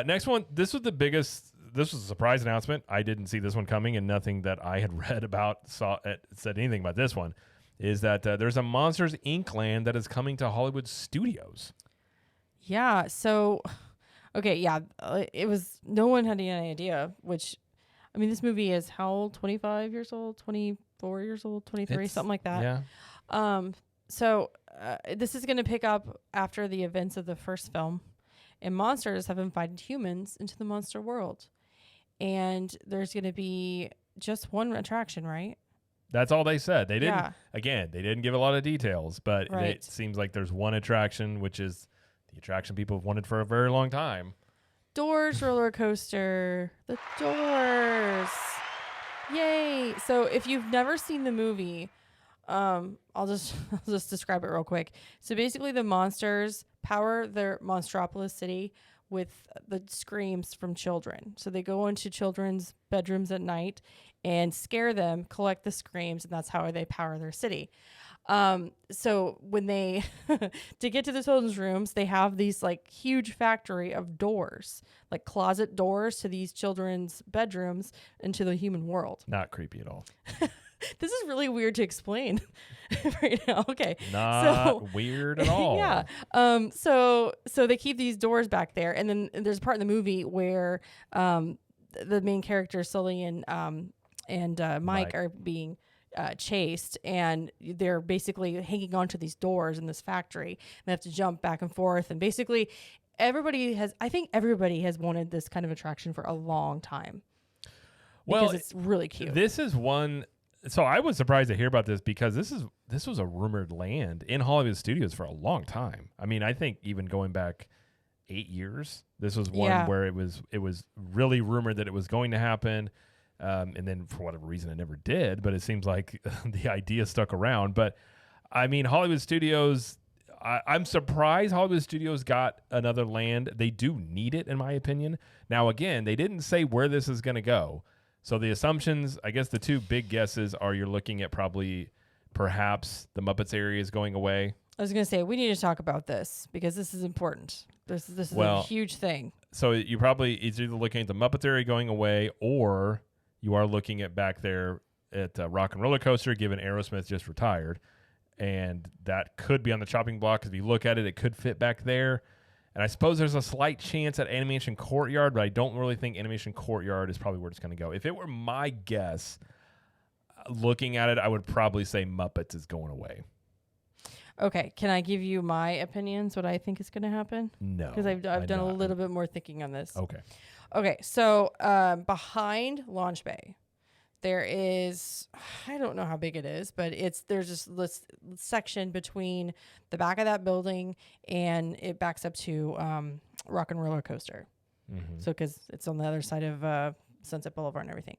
Next one. This was the biggest. This was a surprise announcement. I didn't see this one coming, and nothing that I had read about said anything about this one. Is that there's a Monsters Inc. land that is coming to Hollywood studios? Yeah. So, okay. Yeah. It was. No one had any idea. Which, I mean, this movie is how old? 25 years old, 24 years old, 23, something like that. Yeah. So this is going to pick up after the events of the first film, and monsters have invited humans into the monster world, and there's going to be just one attraction, right? That's all they said. They didn't. Yeah. Again, they didn't give a lot of details, but Right. it seems like there's one attraction, which is the attraction people have wanted for a very long time. Doors roller coaster. The Doors. Yay. So if you've never seen the movie, I'll just describe it real quick. So basically the monsters power their Monstropolis city with the screams from children. So they go into children's bedrooms at night and scare them, collect the screams, and that's how they power their city. So when they, to get to the children's rooms, they have these like huge factory of doors, like closet doors to these children's bedrooms into the human world. Not creepy at all. This is really weird to explain right now. Okay. Not weird at all. Yeah. So they keep these doors back there. And then there's a part in the movie where, the main characters, Sully and Mike are being chased, and they're basically hanging onto these doors in this factory, and they have to jump back and forth. And basically I think everybody has wanted this kind of attraction for a long time. Because it's really cute. This is one. So I was surprised to hear about this because this was a rumored land in Hollywood studios for a long time. I mean, I think even going back 8 years, this was one where it was really rumored that it was going to happen. And then for whatever reason, it never did, but it seems like the idea stuck around. But I mean, Hollywood studios, I'm surprised Hollywood studios got another land. They do need it, in my opinion. Now, again, they didn't say where this is going to go. So the assumptions, I guess the two big guesses are you're looking at perhaps the Muppets area is going away. I was going to say, we need to talk about this because this is important. This is a huge thing. So it's either looking at the Muppets area going away, or you are looking at back there at Rock and Roller Coaster, given Aerosmith just retired. And that could be on the chopping block. If you look at it, it could fit back there. And I suppose there's a slight chance at Animation Courtyard, but I don't really think Animation Courtyard is probably where it's going to go. If it were my guess, looking at it, I would probably say Muppets is going away. Okay, can I give you my opinions, what I think is going to happen? No. Because I've done a little bit more thinking on this. Okay, so behind Launch Bay, there is, I don't know how big it is, but there's this section between the back of that building and it backs up to Rock and Roller Coaster. Mm-hmm. So because it's on the other side of Sunset Boulevard and everything.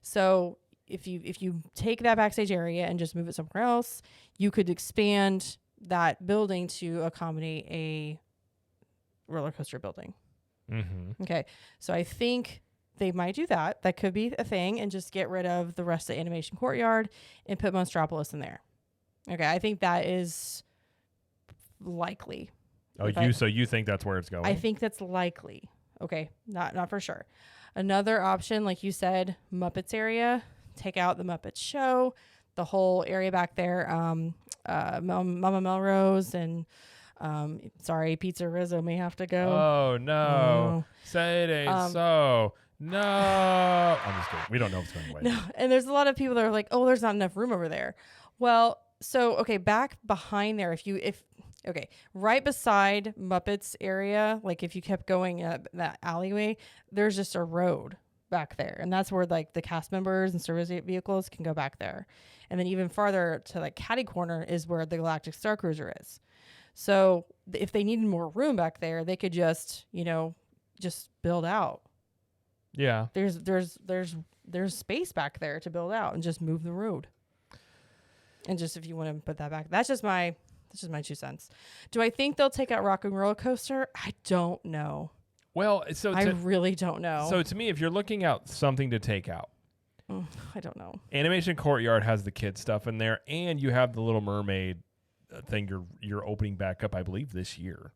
So if you take that backstage area and just move it somewhere else, you could expand that building to accommodate a roller coaster building. Mm-hmm. Okay, so I think they might do that. That could be a thing, and just get rid of the rest of Animation Courtyard and put Monstropolis in there. Okay, I think that is likely. So you think that's where it's going? I think that's likely. Okay, not for sure. Another option, like you said, Muppets area. Take out the Muppets show, the whole area back there. Mama Melrose and Pizza Rizzo may have to go. Oh no! Say it ain't so. No, I'm just kidding. We don't know if it's going away. No, and there's a lot of people that are like, "Oh, there's not enough room over there." Well, so okay, back behind there, right beside Muppets area, like if you kept going that alleyway, there's just a road back there, and that's where like the cast members and service vehicles can go back there. And then even farther to like Caddy Corner is where the Galactic Star Cruiser is. So if they needed more room back there, they could just build out. Yeah. There's space back there to build out and just move the road. And just if you want to put that back, that's just my 2 cents. Do I think they'll take out Rock and Roller Coaster? I don't know. Well, I really don't know. So to me, if you're looking at something to take out, I don't know. Animation Courtyard has the kid stuff in there, and you have the Little Mermaid thing you're opening back up, I believe, this year.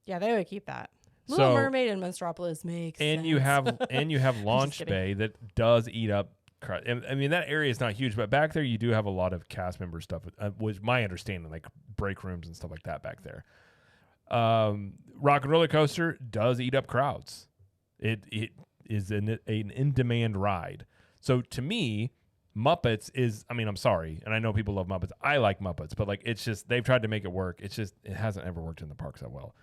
Yeah, they would keep that. Little Mermaid and Monstropolis makes and sense. you have Launch Bay that does eat up. I mean, that area is not huge, but back there you do have a lot of cast member stuff, was my understanding, like break rooms and stuff like that back there. Rock and Roller Coaster does eat up crowds. It is an in-demand ride. So to me, Muppets is, I mean, I'm sorry, and I know people love Muppets. I like Muppets, but like it's just, they've tried to make it work. It's just, it hasn't ever worked in the parks that well.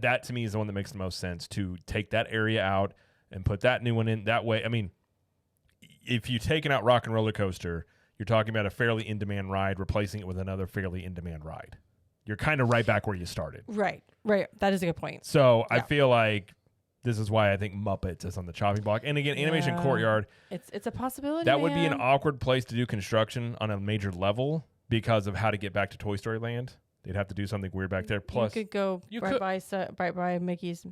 That to me is the one that makes the most sense, to take that area out and put that new one in that way. I mean, if you've taken out Rock and Roller Coaster, you're talking about a fairly in-demand ride, replacing it with another fairly in-demand ride. You're kind of right back where you started. Right. That is a good point. So yeah. I feel like this is why I think Muppets is on the chopping block. And again, Animation Courtyard. It's a possibility. That would be an awkward place to do construction on a major level because of how to get back to Toy Story Land. They'd have to do something weird back there. Plus, you could go right by Mickey's.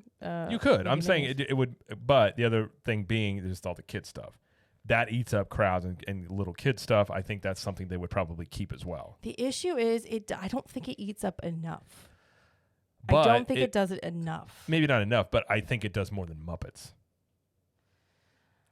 You could. I'm saying it would. But the other thing being just all the kid stuff. That eats up crowds and little kid stuff. I think that's something they would probably keep as well. The issue is, I don't think it eats up enough. But I don't think it does it enough. Maybe not enough, but I think it does more than Muppets.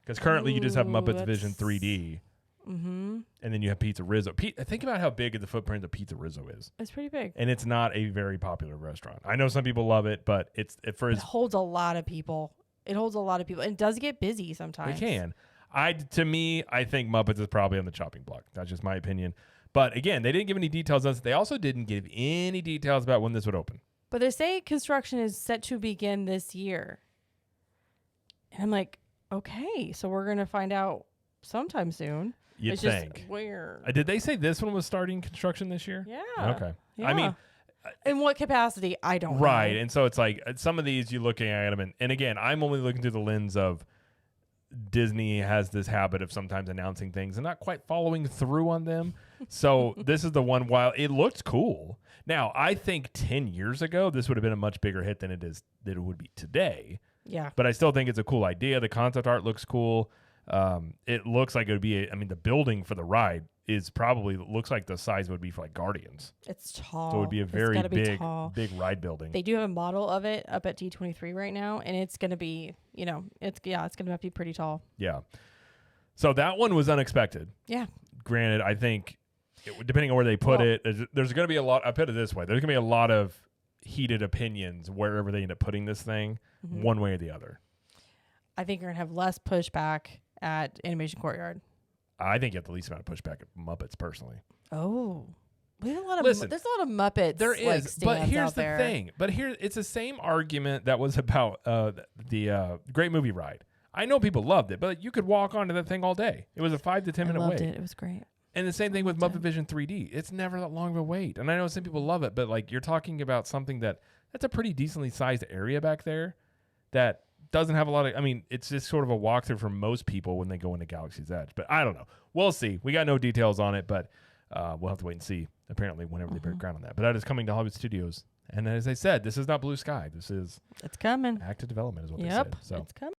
Because currently you just have Muppets Vision 3D. Mm-hmm. And then you have Pizza Rizzo. Think about how big the footprint of Pizza Rizzo is. It's pretty big. And it's not a very popular restaurant. I know some people love it, but it holds a lot of people. And it does get busy sometimes. It can. I think Muppets is probably on the chopping block. That's just my opinion. But again, they didn't give any details on this. They also didn't give any details about when this would open. But they say construction is set to begin this year. And I'm like, okay, so we're going to find out sometime soon. You'd think. Just where? Did they say this one was starting construction this year? Yeah. Okay. Yeah. I mean, in what capacity? I don't know. Right. And so it's like some of these you're looking at them. And again, I'm only looking through the lens of Disney has this habit of sometimes announcing things and not quite following through on them. So this is the one, while it looked cool. Now, I think 10 years ago, this would have been a much bigger hit than it would be today. Yeah. But I still think it's a cool idea. The concept art looks cool. It looks like it would be, the building for the ride looks like the size would be for like Guardians. It's tall. So it would be a very big ride building. They do have a model of it up at D23 right now, and it's going to be, it's going to have to be pretty tall. Yeah. So that one was unexpected. Yeah. Granted, I think depending on where they put it, there's going to be a lot. I put it this way: there's going to be a lot of heated opinions wherever they end up putting this thing, one way or the other. I think you're going to have less pushback at Animation Courtyard. I think you have the least amount of pushback at Muppets, personally. Oh, there's a lot of Muppets. There is, but here's the there. thing. But it's the same argument that was about the Great Movie Ride. I know people loved it, but you could walk onto that thing all day. It was a 5 to 10 minute wait. It was great. And the same thing with Muppet Vision 3D. It's never that long of a wait. And I know some people love it, but like you're talking about something that's a pretty decently sized area back there that doesn't have a lot of, it's just sort of a walkthrough for most people when they go into Galaxy's Edge. But I don't know. We'll see. We got no details on it, but we'll have to wait and see, apparently, whenever they break ground on that. But that is coming to Hollywood Studios. And as I said, this is not Blue Sky. This is... It's coming. Active development is what they said. So. It's coming.